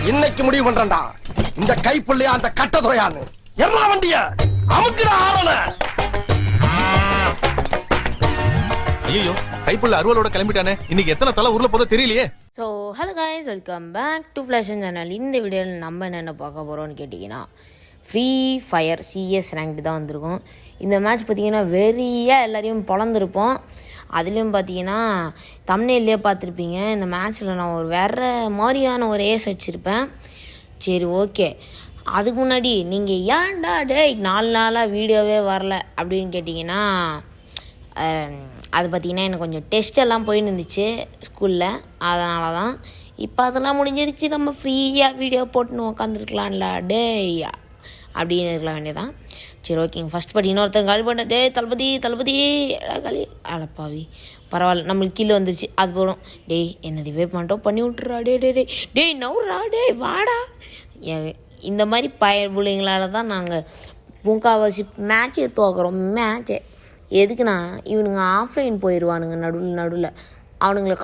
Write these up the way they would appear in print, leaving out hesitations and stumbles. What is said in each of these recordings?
இன்னைக்கு முடிவு பண்றேன்டா. இந்த கைப்புள்ளையா அந்த கட்டதுறையான்னு எல்லா வண்டிய அமுக்குடா ஆரல. ஐயோ கைப்புள்ள அருவலோட கிளம்பிட்டானே. இன்னைக்கு எத்தனை தலை ஊர்ல போதோ தெரியலையே. So hello guys, welcome back to Flashan channel. இந்த வீடியோவில் நம்ம என்னென்ன பார்க்க போகிறோம்னு கேட்டிங்கன்னா, ஃப்ரீ ஃபயர் சிஎஸ் ரேங்க்டு தான் வந்திருக்கும். இந்த மேட்ச் பார்த்திங்கன்னா வெறியாக எல்லாரையும் பொழந்திருப்போம். அதுலேயும் பார்த்தீங்கன்னா தம்ப்நெயிலே பார்த்துருப்பீங்க. இந்த மேட்ச்சில் நான் ஒரு வேறு மாதிரியான ஒரு ஏஸ் வச்சுருப்பேன். சரி ஓகே, அதுக்கு முன்னாடி நீங்கள் ஏன்டா டேய் 4 நாளாக வீடியோவே வரல அப்படின்னு கேட்டிங்கன்னா, அது பார்த்திங்கன்னா எனக்கு கொஞ்சம் டெஸ்ட் எல்லாம் போயின்னு இருந்துச்சு ஸ்கூலில். அதனால தான் இப்போ அதெல்லாம் முடிஞ்சிருச்சு, நம்ம ஃப்ரீயாக வீடியோ போட்டுன்னு உக்காந்துருக்கலாம்ல டேய் அப்படின்னு இருக்கலாம் வேண்டியதான். சரி ஓகேங்க, ஃபஸ்ட் படி இன்னொருத்தர் காலி பண்ண. டே தளபதி காலி அழப்பாவி, பரவாயில்ல நம்மளுக்கு கீழே வந்துருச்சு, அது போதும். டேய் என்னது வே பண்ணிட்டோம் பண்ணி விட்டுறா. டேய் நவுறா, டேய் வாடா. இந்த மாதிரி பிள்ளைங்களால தான் நாங்கள் முக்கால்வாசி மேட்சே தோக்குறோம். மேட்சே எதுக்குன்னா, இவனுங்க ஆஃப்லைன் போயிடுவானுங்க நடுவில். அவனுங்களை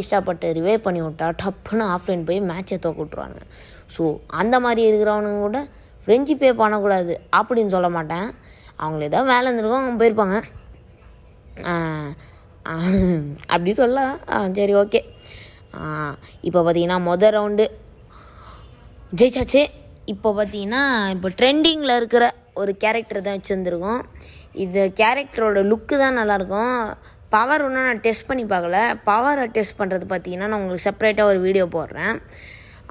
இஷ்டப்பட்டு ரிவே பண்ணி விட்டா டப்புன்னு ஆஃப்லைன் போய் மேட்சை தோக்க விட்ருவானுங்க. ஸோ அந்த மாதிரி இருக்கிறவனுங்க கூட ஃப்ரெண்ட்ஷிப்பே பண்ணக்கூடாது அப்படின்னு சொல்ல மாட்டேன். அவங்கள ஏதாவது வேலை இருந்திருக்கோம், அவங்க போயிருப்பாங்க அப்படி சொல்லலாம். சரி ஓகே, இப்போ பார்த்தீங்கன்னா மொதல் ரவுண்டு ஜெயிச்சாச்சு. இப்போ பார்த்தீங்கன்னா இப்போ ட்ரெண்டிங்கில் இருக்கிற ஒரு கேரக்டர் தான் வச்சுருந்துருக்கோம். இந்த கேரக்டரோட லுக்கு தான் நல்லாயிருக்கும். பவர் ஒன்றும் நான் டெஸ்ட் பண்ணி பார்க்கல. பவரை டெஸ்ட் பண்ணுறது பார்த்தீங்கன்னா நான் உங்களுக்கு செப்பரேட்டாக ஒரு வீடியோ போடுறேன்.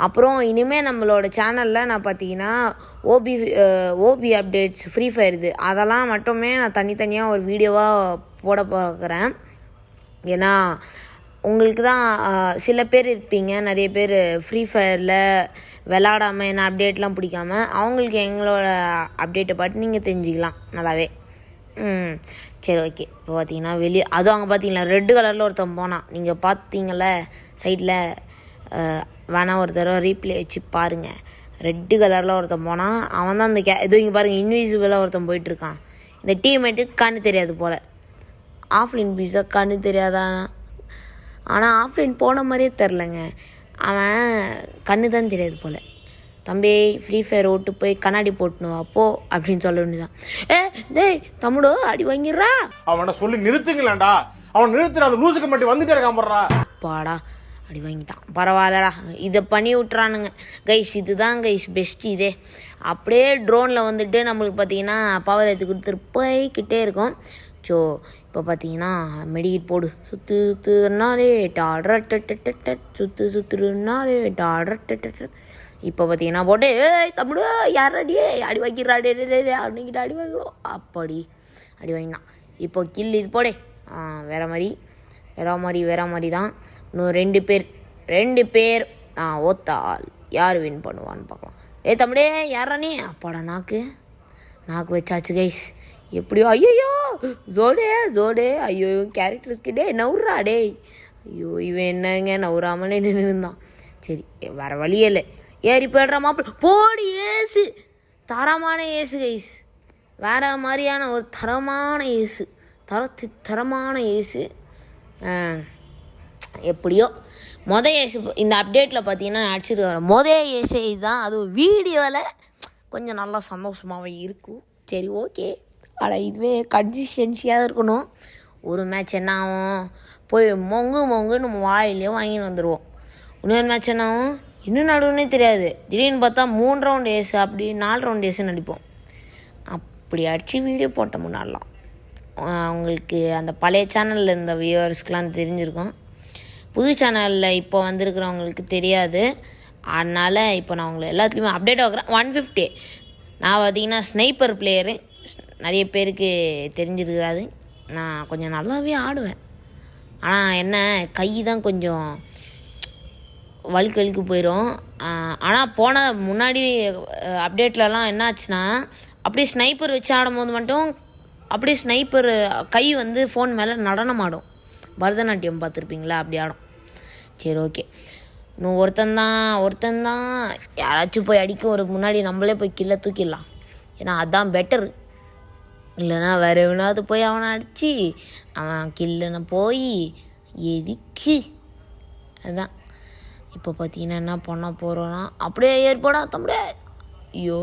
அப்புறம் இனிமேல் நம்மளோட சேனலில் நான் பார்த்தீங்கன்னா ஓபி அப்டேட்ஸ் ஃப்ரீ ஃபயர் இது அதெல்லாம் மட்டுமே நான் தனித்தனியாக ஒரு வீடியோவாக போட பார்க்குறேன். ஏன்னா உங்களுக்கு தான் சில பேர் இருப்பீங்க, நிறைய பேர் ஃப்ரீ ஃபயரில் விளாடாமல் என்ன அப்டேட்லாம் பிடிக்காம, அவங்களுக்கு எங்களோட அப்டேட்டை பார்த்து நீங்கள் தெரிஞ்சுக்கலாம் நல்லாவே. சரி ஓகே, இப்போ பார்த்தீங்கன்னா அதுவும் அங்கே பார்த்தீங்களா ரெட்டு கலரில் ஒருத்தன் போனான். நீங்கள் பார்த்தீங்கள சைடில், வேணா ஒரு தடவை ரீப்ளே வச்சு பாருங்கள். ரெட்டு கலரில் ஒருத்தன் போனான், அவன் தான் அந்த இது இங்கே பாருங்கள் இன்விசிபிளாக ஒருத்தன் போயிட்டுருக்கான். இந்த டீம்மேட்டுக்கு கண்ணு தெரியாது போல். ஆஃப்லைன் பீஸாக கண்ணு தெரியாதானா, ஆனால் ஆஃப்லைன் போன மாதிரியே தெரிலங்க. அவன் கண்ணு தான் தெரியாது போல். தம்பி ஃப்ரீ ஃபயர் ஓட்டு போய் கண்ணாடி போட்டுனுவா போ அப்படின்னு சொல்ல வேண்டியதான். டேய் தம்முடோ அடி வாங்கிடுறா. அவனை சொல்லி நிறுத்துங்களேன்டா. அவன் நிறுத்துற அந்த லூசுக்கு மட்டும் வந்துட்டே இருக்காமறா. பாடா அடி வாங்கிட்டான், பரவாயில்லடா. இதை பண்ணி விட்டுறானுங்க கைஸ். இதுதான் கைஸ் பெஸ்ட். இதே அப்படியே ட்ரோனில் வந்துட்டு நம்மளுக்கு பார்த்தீங்கன்னா பவர் எடுத்து கொடுத்துட்டு போய்கிட்டே இருக்கும். ஸோ இப்போ பார்த்தீங்கன்னா மெடிக்கிட் போடு. சுற்றுனாலே சுற்றுனாலே இப்போ பார்த்தீங்கன்னா போட்டு தம்பிடு யாரடி அடி வாங்கிடுறாடே அன்னைக்கிட்ட அடி வாங்கிடும். அப்படி அடி வாங்கினான். இப்போ கில் இது போடே. வேற மாதிரி தான். இன்னும் 2 பேர் நான் ஓத்தால் யார் வின் பண்ணுவான்னு பார்க்கலாம். தம்பிடே யாரா நீ? அப்பாடா நாக்கு வச்சாச்சு கைஸ். எப்படியோ ஐயோ ஜோடே ஐயோ கேரக்டர்ஸ்க்கு டே நவுறா டே. ஐயோ இவன் என்னங்க நவுறாமலே நின்றுந்தான். சரி வேறு வழியே இல்லை, ஏறி போய்டுற மாப்பிள்ள போடி. ஏசு தரமான ஏசு கைஸ், வேறு மாதிரியான ஒரு தரமான ஏசு. எப்படியோ ஏசு இந்த அப்டேட்டில் பார்த்தீங்கன்னா அடிச்சிருக்காரு. ஏசு இதுதான், அதுவும் வீடியோவில் கொஞ்சம் நல்லா சந்தோஷமாகவே இருக்கும். சரி ஓகே, ஆனால் இதுவே கன்சிஸ்டன்சியாக இருக்கணும். ஒரு மேட்ச் என்ன ஆகும், போய் மொங்குன்னு வாயிலே வாங்கின்னு வந்துடுவோம். இன்னொரு மேட்ச் என்ன ஆகும் இன்னும் நடுவுன்னே தெரியாது. திடீர்னு பார்த்தா 3 ரவுண்ட் ஏசு, அப்படி 4 ரவுண்ட் ஏசு நடிப்போம். அப்படி அடித்து வீடியோ போட்ட முன்னாடிலாம் அவங்களுக்கு அந்த பழைய சேனலில் இருந்த வியூவர்ஸ்க்கெலாம் தெரிஞ்சிருக்கும். புது சேனலில் இப்போ வந்திருக்கிறவங்களுக்கு தெரியாது. அதனால் இப்போ நான் உங்களை எல்லாத்துலேயுமே அப்டேட் ஆகுறேன். 150 நான் பார்த்தீங்கன்னா ஸ்னைப்பர் பிளேயரு, நிறைய பேருக்கு தெரிஞ்சிருக்காது. நான் கொஞ்சம் நல்லாவே ஆடுவேன். ஆனால் என்ன கை தான் கொஞ்சம் வழுக்கு போயிடும். ஆனால் முன்னாடி அப்டேட்லலாம் என்ன ஆச்சுன்னா, அப்படியே ஸ்னைப்பர் வச்சு ஆடும்போது மட்டும் அப்படியே ஸ்னைப்பர் கை வந்து ஃபோன் மேலே நடனம் ஆடும். பரதநாட்டியம் பார்த்துருப்பீங்களா, அப்படி ஆடும். சரி ஓகே, இன்னும் ஒருத்தன் தான் யாராச்சும் போய் அடிக்க ஒரு முன்னாடி நம்மளே போய் கில்ல தூக்கிடலாம். ஏன்னா அதுதான் பெட்டர். இல்லைனா வேறு எவனாவது போய் அவனை அடித்து அவன் கில்லுன்னு போய் எதுக்கு. அதுதான் இப்போ பார்த்தீங்கன்னா என்ன பண்ண போகிறோன்னா அப்படியே ஏற்படா தம்பிடே. ஐயோ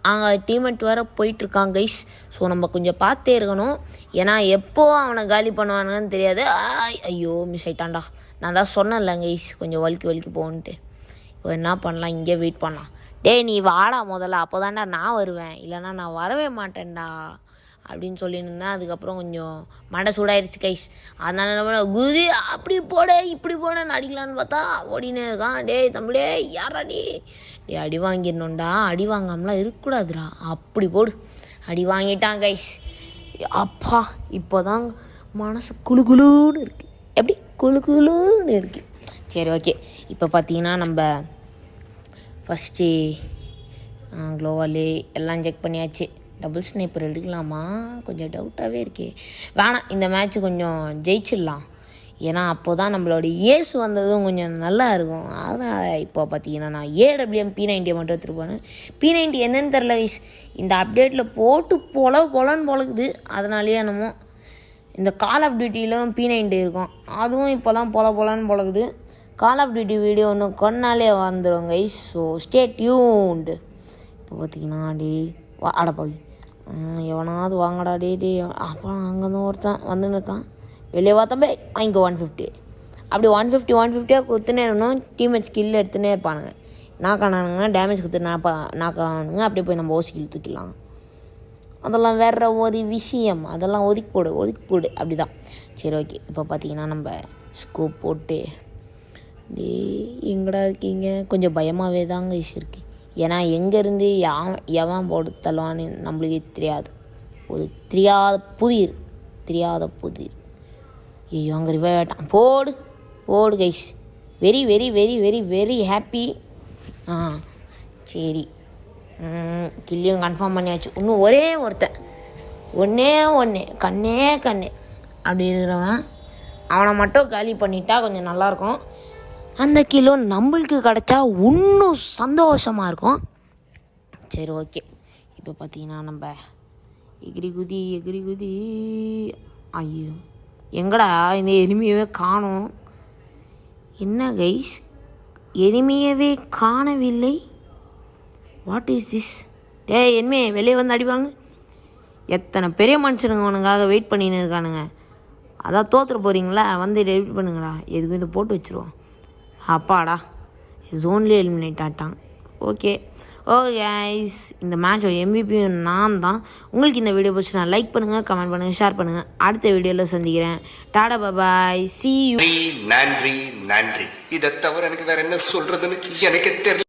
அங்கே டீமெட் வேறு போயிட்டுருக்கான் கைஸ். ஸோ நம்ம கொஞ்சம் பார்த்தே இருக்கணும், ஏன்னா எப்போ அவனை காலி பண்ணுவானுங்கன்னு தெரியாது. ஐயோ மிஸ் ஆயிட்டான்டா. நான் தான் சொன்னேன்ல கைஸ் கொஞ்சம் வலிக்கு போகன்ட்டு. இப்போ என்ன பண்ணலாம், இங்கே வெயிட் பண்ணலாம். டேய் நீ வாடா முதல்ல, அப்போ தான்டா நான் வருவேன், இல்லைனா நான் வரவே மாட்டேன்டா அப்படின்னு சொல்லியிருந்தேன். அதுக்கப்புறம் கொஞ்சம் மண்டை சூடாயிருச்சு கைஸ். அதனால நம்ம குதி அப்படி போட இப்படி போடன்னு அடிக்கலான்னு பார்த்தா ஓடினே இருக்கான். டேய் தம்பிடே யாரா டே அடி வாங்கிடணும்டா, அடி வாங்காமலாம் இருக்கக்கூடாதுடா, அப்படி போடு. அடி வாங்கிட்டான் கைஸ். அப்பா இப்போ தான் மனசு குளுகுலுன்னு இருக்குது, எப்படி குளுகுலுன்னு இருக்குது. சரி ஓகே, இப்போ பார்த்தீங்கன்னா நம்ம ஃபஸ்ட்டு க்ளோவாலே எல்லாம் செக் பண்ணியாச்சு. டபுள் ஸ்னைப்பர் எடுக்கலாமா கொஞ்சம் டவுட்டாகவே இருக்கே. வேணாம், இந்த மேட்ச்சு கொஞ்சம் ஜெயிச்சிடலாம், ஏன்னா அப்போ தான் நம்மளோட ஏஸ் வந்ததும் கொஞ்சம் நல்லா இருக்கும். அதனால் இப்போ பார்த்தீங்கன்னா நான் AWM P90 மட்டும் எடுத்துகிட்டு போனேன். P90 என்னன்னு தெரில கைஸ், இந்த அப்டேட்டில் போட்டு பொலன்னு பொழக்குது. அதனாலேயே என்னமோ இந்த கால் ஆஃப் டியூட்டியிலும் P90 இருக்கும், அதுவும் இப்போலாம் பொலன்னு பொழக்குது. கால் ஆஃப் டியூட்டி வீடியோ ஒன்று கொன்னாலே வந்துடும் கைஸ். So stay tuned. இப்போ பார்த்தீங்கன்னா அடப்பாவி எவனாவது வாங்கடா டே. அப்போ அங்கேருந்து ஒருத்தன் வந்துன்னு இருக்கான், வெளியே பார்த்தம்பே வாங்கிக்கோ 150. அப்படி 150 கொடுத்துனே இருக்கணும். டீம்மேட் ஸ்கில் எடுத்துனே இருப்பானுங்க. நாக்கானானுங்கன்னா டேமேஜ் கொடுத்து நாக்கானுங்க, அப்படியே போய் நம்ம ஓசிக்கில் தூக்கிடலாம். அதெல்லாம் வேற ஒரு விஷயம், அதெல்லாம் ஒதுக்கி போடு அப்படி தான். சரி ஓகே, இப்போ பார்த்தீங்கன்னா நம்ம ஸ்கோப் போட்டு எங்கடா இருக்கீங்க, கொஞ்சம் பயமாகவே தாங்க இருக்குது. ஏன்னா எங்கேருந்து எவன் போட்டு தள்ளுவான்னு நம்மளுக்கே தெரியாது. ஒரு தெரியாத புதிர். ஐயோ அங்கே ரிவைவ் ஆகிட்டான். போடு guys. Very very very very very happy. சரி கில்லியும் கன்ஃபார்ம் பண்ணியாச்சு. இன்னும் ஒரே ஒருத்தன் ஒன்று கண்ணே அப்படி இருக்கிறவன், அவனை மட்டும் காலி பண்ணிட்டா கொஞ்சம் நல்லாயிருக்கும். அந்த கிலோ நம்மளுக்கு கிடச்சா இன்னும் சந்தோஷமாக இருக்கும். சரி ஓகே, இப்போ பார்த்தீங்கன்னா நம்ம எகிரி குதி. ஐயோ எங்கடா இந்த எனிமியவே காணோம். என்ன கைஸ், எனிமியவே காணவில்லை. What is this? டேய் எனிமே வெளியே வந்து அடிவாங்க. எத்தனை பெரிய மனுஷனுங்க உனக்காக வெயிட் பண்ணின்னு இருக்கானுங்க. அதான் தோற்றுற போகிறீங்களா, வந்து வெயிட் பண்ணுங்களா, எதுக்கும் இதை போட்டு வச்சுருவோம். அப்பாடா ஜோன்லேயே எலிமினேட் ஆகிட்டான். ஓகே கைஸ், இந்த மேட்ச் MVP நான் தான். உங்களுக்கு இந்த வீடியோ பிடிச்சி நான் லைக் பண்ணுங்கள், கமெண்ட் பண்ணுங்கள், ஷேர் பண்ணுங்கள். அடுத்த வீடியோவில் சந்திக்கிறேன். டாடா பாய், see you. நன்றி. இதை தவிர எனக்கு வேற என்ன சொல்றதுன்னு எனக்கு தெரியல.